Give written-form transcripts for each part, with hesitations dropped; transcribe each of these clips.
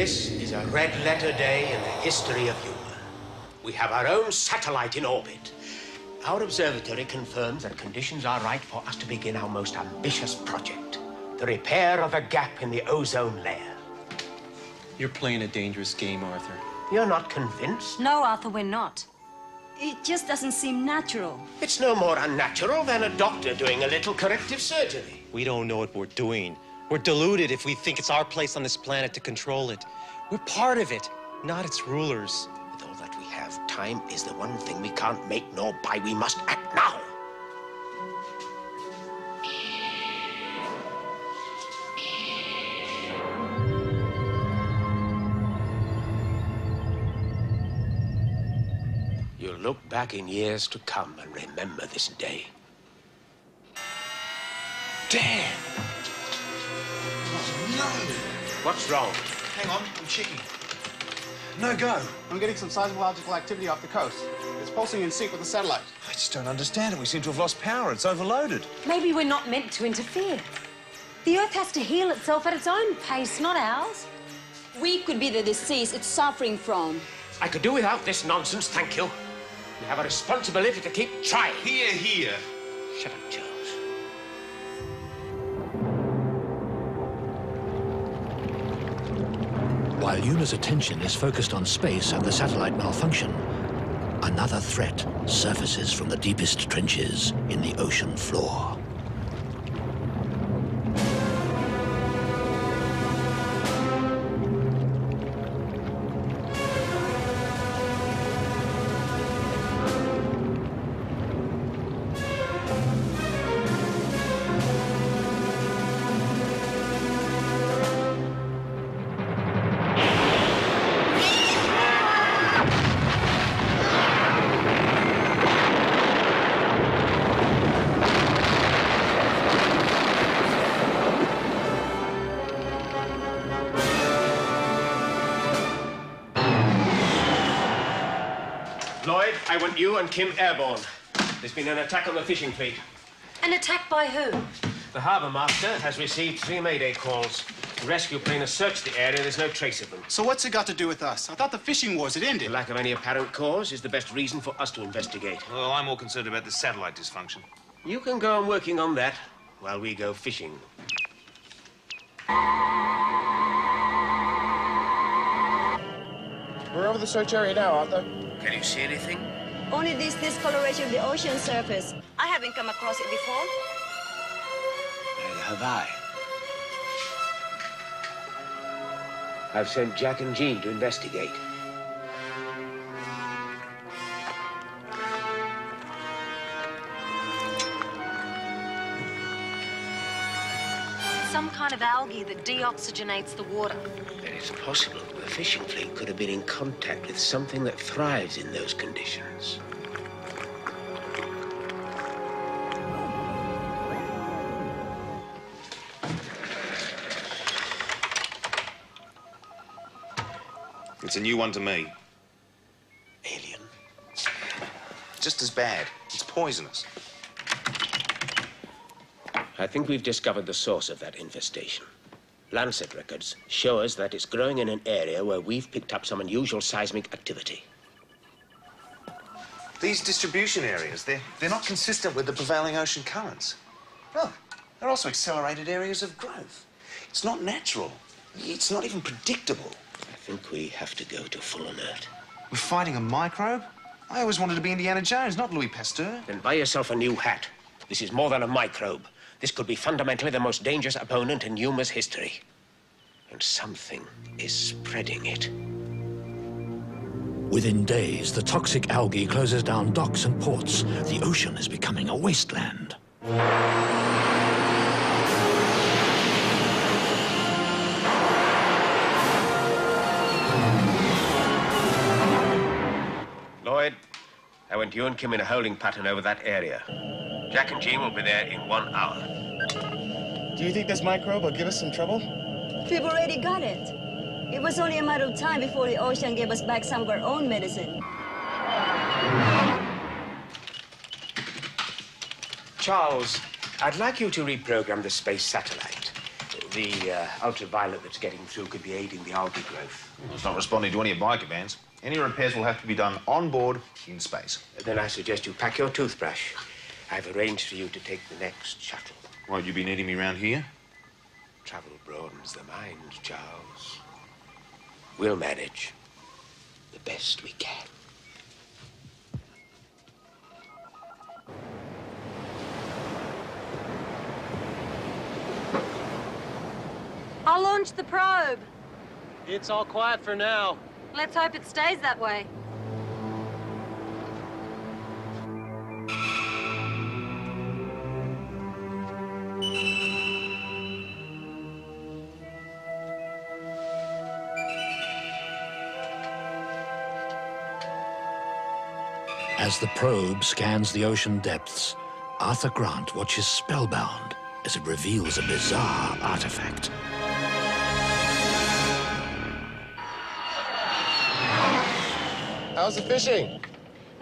This is a red-letter day in the history of humor. We have our own satellite in orbit. Our observatory confirms that conditions are right for us to begin our most ambitious project, the repair of a gap in the ozone layer. You're playing a dangerous game, Arthur. You're not convinced? No, Arthur, we're not. It just doesn't seem natural. It's no more unnatural than a doctor doing a little corrective surgery. We don't know what we're doing. We're deluded if we think it's our place on this planet to control it. We're part of it, not its rulers. With all that we have, time is the one thing we can't make nor buy. We must act now. You'll look back in years to come and remember this day. Damn! Oh, no! What's wrong? Hang on, I'm checking. No go. I'm getting some seismological activity off the coast. It's pulsing in sync with the satellite. I just don't understand it. We seem to have lost power. It's overloaded. Maybe we're not meant to interfere. The Earth has to heal itself at its own pace, not ours. We could be the disease it's suffering from. I could do without this nonsense, thank you. We have a responsibility to keep trying. Here, here. Shut up, Charles. While Una's attention is focused on space and the satellite malfunction, another threat surfaces from the deepest trenches in the ocean floor. Lloyd, I want you and Kim airborne. There's been an attack on the fishing fleet. An attack by who? The harbour master has received 3 mayday calls. The rescue plane has searched the area. There's no trace of them. So what's it got to do with us? I thought the fishing wars had The ended. lack of any apparent cause is the best reason for us to investigate. Well, I'm more concerned about the satellite dysfunction. You can go on working on that while we go fishing. We're over the search area now, Arthur. Can you see anything? Only this discoloration of the ocean surface. I haven't come across it before. Neither have I. I've sent Jack and Jean to investigate. Some kind of algae that deoxygenates the water. Then it's possible the fishing fleet could have been in contact with something that thrives in those conditions. It's a new one to me. Alien. Just as bad. It's poisonous. I think we've discovered the source of that infestation. Lancet records show us that it's growing in an area where we've picked up some unusual seismic activity. These distribution areas, they're not consistent with the prevailing ocean currents. Well, they're also accelerated areas of growth. It's not natural. It's not even predictable. I think we have to go to full alert. We're fighting a microbe? I always wanted to be Indiana Jones, not Louis Pasteur. Then buy yourself a new hat. This is more than a microbe. This could be fundamentally the most dangerous opponent in human's history. And something is spreading it. Within days, the toxic algae closes down docks and ports. The ocean is becoming a wasteland. Lloyd, I want you and Kim in a holding pattern over that area. Jack and Jean will be there in 1 hour. Do you think this microbe will give us some trouble? We've already got it. It was only a matter of time before the ocean gave us back some of our own medicine. Charles, I'd like you to reprogram the space satellite. The ultraviolet that's getting through could be aiding the algae growth. Well, it's not responding to any of my commands. Any repairs will have to be done on board in space. Then I suggest you pack your toothbrush. I've arranged for you to take the next shuttle. Why'd you be needing me round here? Travel broadens the mind, Charles. We'll manage the best we can. I'll launch the probe. It's all quiet for now. Let's hope it stays that way. As the probe scans the ocean depths, Arthur Grant watches spellbound as it reveals a bizarre artifact. How's the fishing?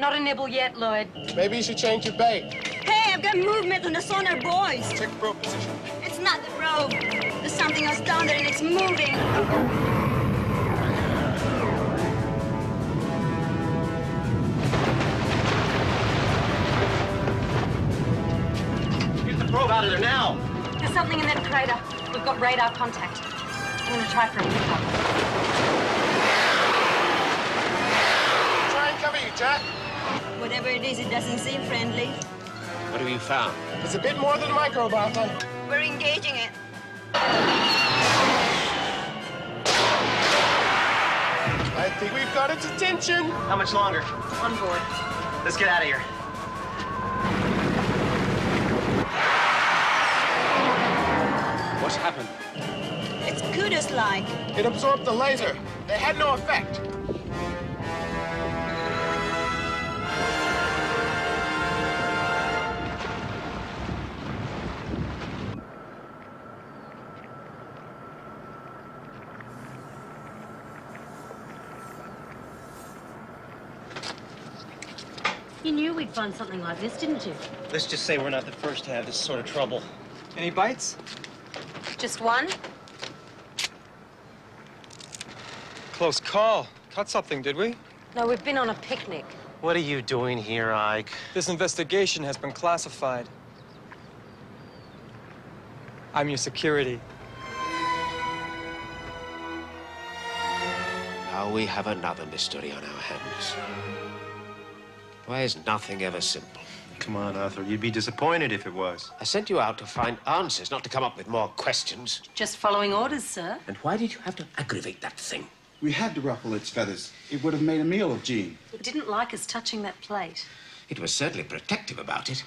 Not a nibble yet, Lloyd. Maybe you should change your bait. Hey, I've got movement on the sonar, boys. Check probe position. It's not the probe. There's something else down there and it's moving. Get the probe out of there now. There's something in that crater. We've got radar contact. I'm gonna try for a pickup. Try and cover you, Jack. Whatever it is, it doesn't seem friendly. What have you found? It's a bit more than a microbe, Arthur. We're engaging it. I think we've got its attention. How much longer? On board. Let's get out of here. What's happened? It's kudos-like. It absorbed the laser. It had no effect. You knew we'd find something like this, didn't you? Let's just say we're not the first to have this sort of trouble. Any bites? Just one? Close call. Caught something, did we? No, we've been on a picnic. What are you doing here, Ike? This investigation has been classified. I'm your security. Now we have another mystery on our hands. Why is nothing ever simple? Come on, Arthur. You'd be disappointed if it was. I sent you out to find answers, not to come up with more questions. Just following orders, sir. And why did you have to aggravate that thing? We had to ruffle its feathers. It would have made a meal of Jean. It didn't like us touching that plate. It was certainly protective about it.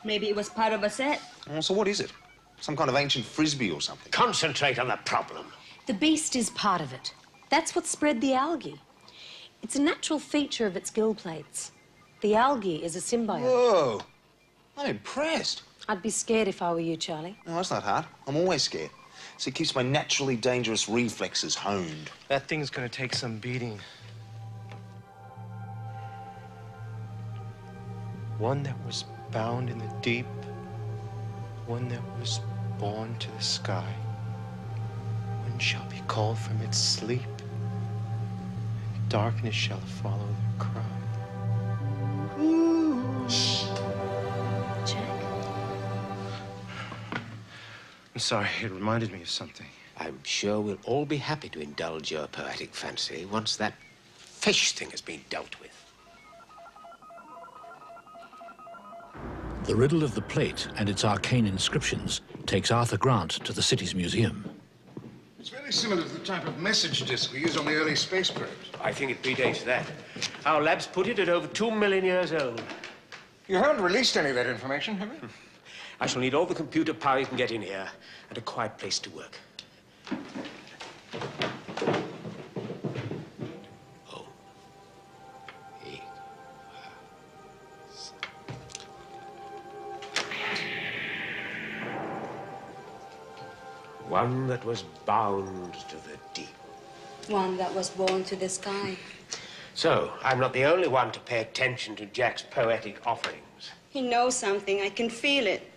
Maybe it was part of a set. Oh, so what is it? Some kind of ancient frisbee or something? Concentrate on the problem. The beast is part of it. That's what spread the algae. It's a natural feature of its gill plates. The algae is a symbiote. Whoa! I'm impressed. I'd be scared if I were you, Charlie. No, that's not hard. I'm always scared. So it keeps my naturally dangerous reflexes honed. That thing's gonna take some beating. One that was bound in the deep, one that was born to the sky. One shall be called from its sleep, and darkness shall follow their cry. Jack? I'm sorry, it reminded me of something. I'm sure we'll all be happy to indulge your poetic fancy once that fish thing has been dealt with. The riddle of the plate and its arcane inscriptions takes Arthur Grant to the city's museum. It's very similar to the type of message disc we used on the early space probes. I think it predates that. Our labs put it at over 2 million years old. You haven't released any of that information, have you? I shall need all the computer power you can get in here and a quiet place to work. Oh. One that was bound to the deep. One that was born to the sky. So, I'm not the only one to pay attention to Jack's poetic offerings. He knows something. I can feel it.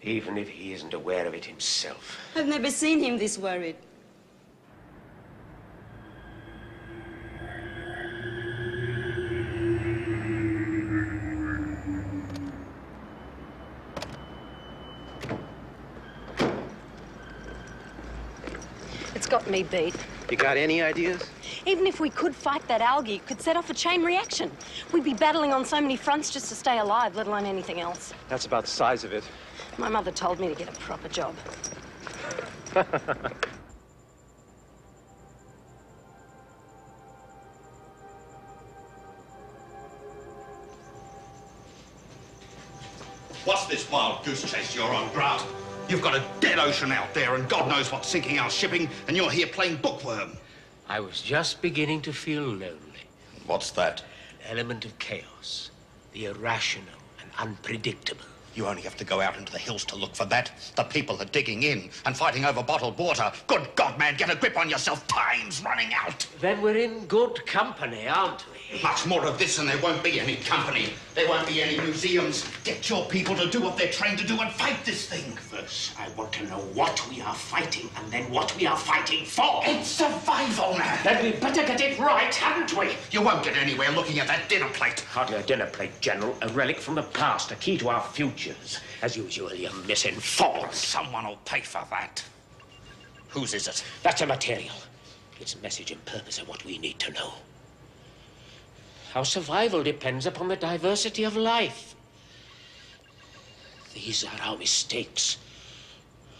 Even if he isn't aware of it himself. I've never seen him this worried. It's got me beat. You got any ideas? Even if we could fight that algae, it could set off a chain reaction. We'd be battling on so many fronts just to stay alive, let alone anything else. That's about the size of it. My mother told me to get a proper job. What's this wild goose chase you're on, Grant? You've got a dead ocean out there, and God knows what's sinking our shipping, and you're here playing bookworm. I was just beginning to feel lonely. What's that? An element of chaos. The irrational and unpredictable. You only have to go out into the hills to look for that. The people are digging in and fighting over bottled water. Good God, man, get a grip on yourself. Time's running out. Then we're in good company, aren't we? Much more of this and there won't be any company. There won't be any museums. Get your people to do what they're trained to do and fight this thing. First, I want to know what we are fighting and then what we are fighting for. It's survival now. Then we better get it right, hadn't we? You won't get anywhere looking at that dinner plate. Hardly a dinner plate, General. A relic from the past, a key to our futures. As usual, you're misinformed. Someone will pay for that. Whose is it? That's immaterial. Its message and purpose are what we need to know. Our survival depends upon the diversity of life. These are our mistakes.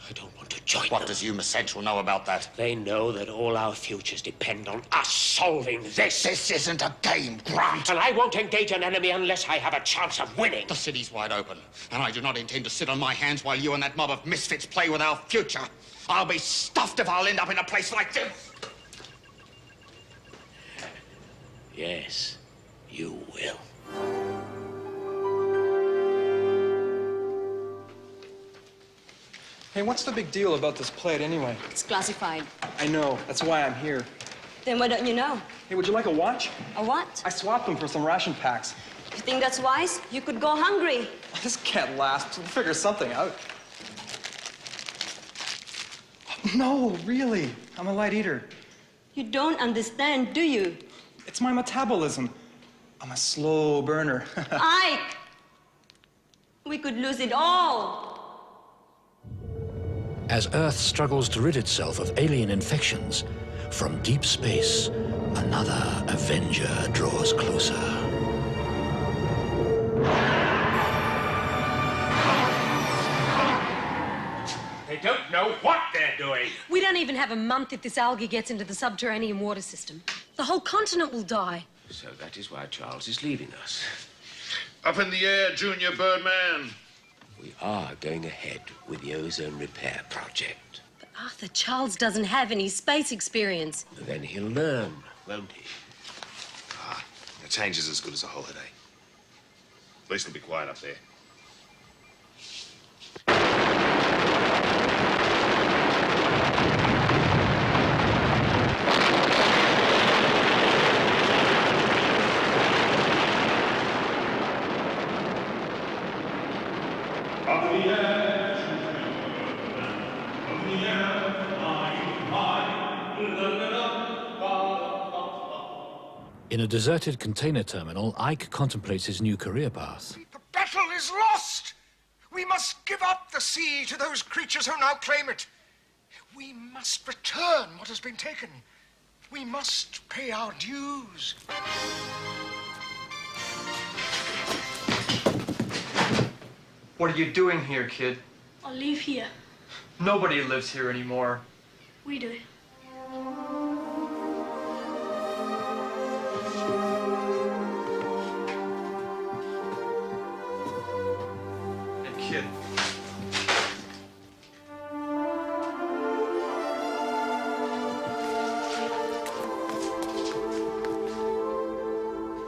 I don't want to join them. What does Hume Essential know about that? They know that all our futures depend on us solving this. This isn't a game, Grant. And I won't engage an enemy unless I have a chance of winning. The city's wide open, and I do not intend to sit on my hands while you and that mob of misfits play with our future. I'll be stuffed if I'll end up in a place like this. Yes, you will. Hey, what's the big deal about this plate anyway? It's classified. I know. That's why I'm here. Then why don't you know? Hey, would you like a watch? A what? I swapped them for some ration packs. You think that's wise? You could go hungry. This can't last. We'll figure something out. No, really. I'm a light eater. You don't understand, do you? It's my metabolism. I'm a slow burner. Ike! We could lose it all. As Earth struggles to rid itself of alien infections, from deep space, another Avenger draws closer. They don't know what they're doing. We don't even have a month if this algae gets into the subterranean water system. The whole continent will die. So that is why Charles is leaving us. Up in the air, Junior Birdman. We are going ahead with the ozone repair project. But Arthur, Charles doesn't have any space experience. Then he'll learn, won't he? A change is as good as a holiday. At least they'll be quiet up there. In a deserted container terminal, Ike contemplates his new career path. The battle is lost! We must give up the sea to those creatures who now claim it. We must return what has been taken. We must pay our dues. What are you doing here, kid? I'll leave here. Nobody lives here anymore. We do. Hey, kid.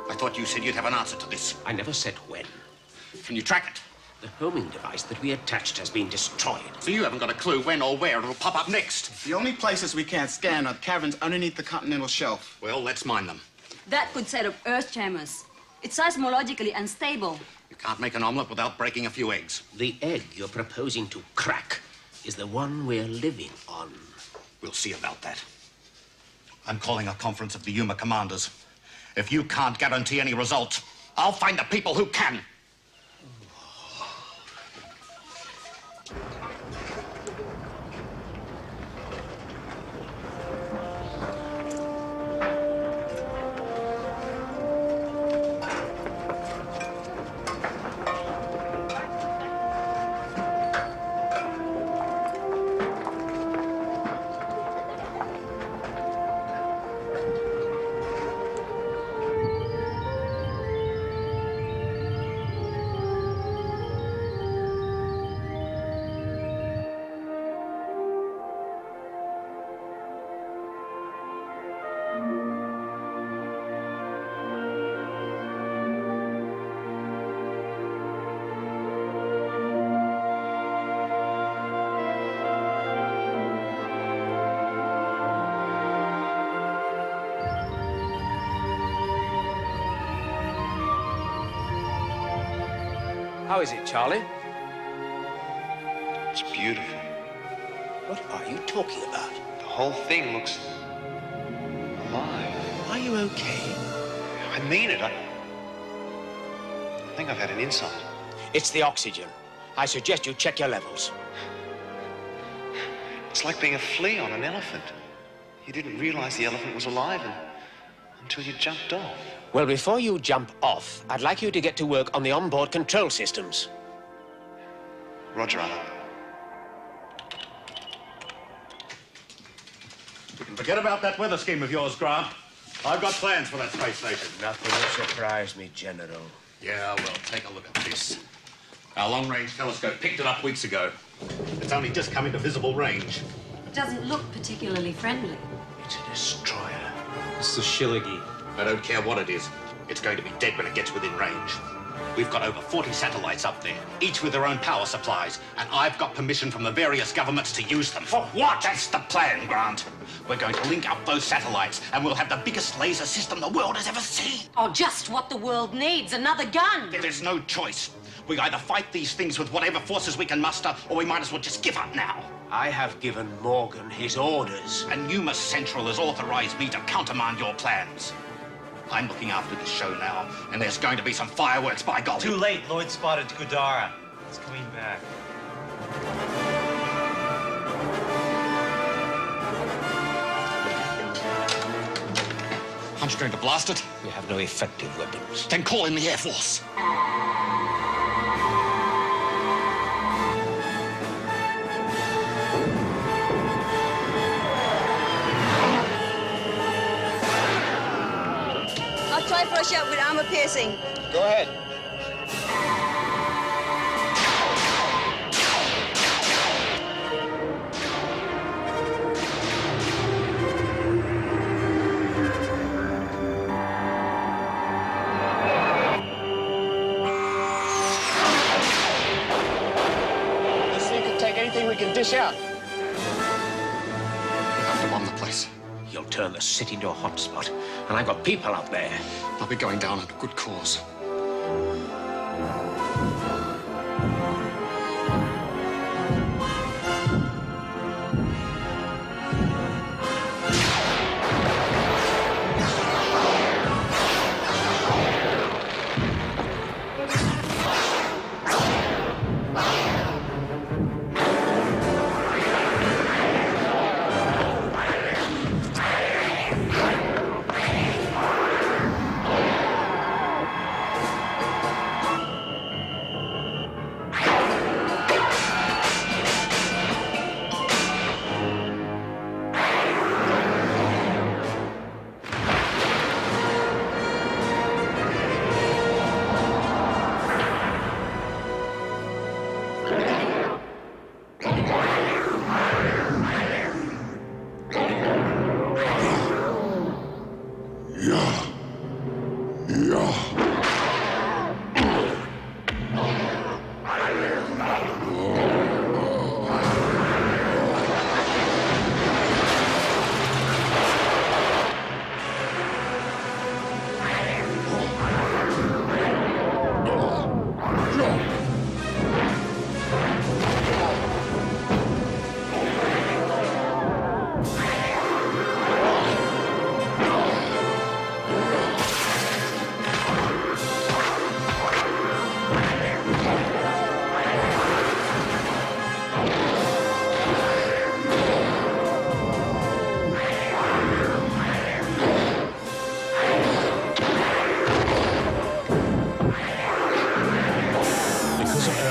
I thought you said you'd have an answer to this. I never said when. Can you track it? The homing device that we attached has been destroyed. So you haven't got a clue when or where it'll pop up next. The only places we can't scan are caverns underneath the continental shelf. Well, let's mine them. That could set up earth jammers. It's seismologically unstable. You can't make an omelette without breaking a few eggs. The egg you're proposing to crack is the one we're living on. We'll see about that. I'm calling a conference of the Yuma commanders. If you can't guarantee any results, I'll find the people who can. How is it, Charlie? It's beautiful. What are you talking about? The whole thing looks alive. Are you okay? I mean it. I think I've had an insight. It's the oxygen. I suggest you check your levels. It's like being a flea on an elephant. You didn't realize the elephant was alive until you jumped off. Well, before you jump off, I'd like you to get to work on the onboard control systems. Roger, Alan. You can forget about that weather scheme of yours, Grant. I've got plans for that space station. Nothing will surprise me, General. Yeah, well, take a look at this. Our long-range telescope picked it up weeks ago. It's only just come into visible range. It doesn't look particularly friendly. It's a destroyer. It's the Shilligi. I don't care what it is. It's going to be dead when it gets within range. We've got over 40 satellites up there, each with their own power supplies, and I've got permission from the various governments to use them. For what? That's the plan, Grant. We're going to link up those satellites, and we'll have the biggest laser system the world has ever seen. Oh, just what the world needs, another gun. There's no choice. We either fight these things with whatever forces we can muster, or we might as well just give up now. I have given Morgan his orders. And Yuma Central has authorized me to countermand your plans. I'm looking after this show now, and there's going to be some fireworks, by golly. Too late. Lloyd spotted Gudara. It's coming back. Aren't you going to blast it? We have no effective weapons. Then call in the Air Force. I'll try for a shot with armor piercing. Go ahead. This thing could take anything we can dish out. We'll have to bomb the place. You'll turn the city into a hotspot, and I've got people out there. I'll be going down at a good cause.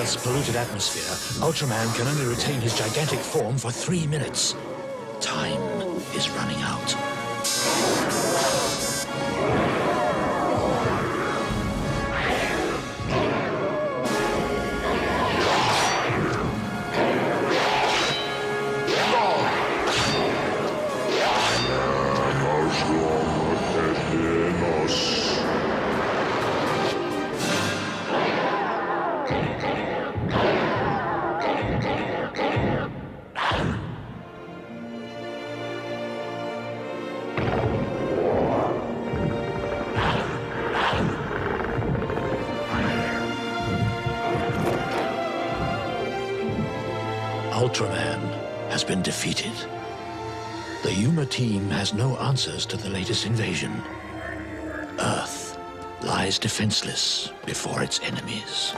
Earth's polluted atmosphere, Ultraman can only retain his gigantic form for 3 minutes. Time is running out. Ultraman has been defeated. The Yuma team has no answers to the latest invasion. Earth lies defenseless before its enemies.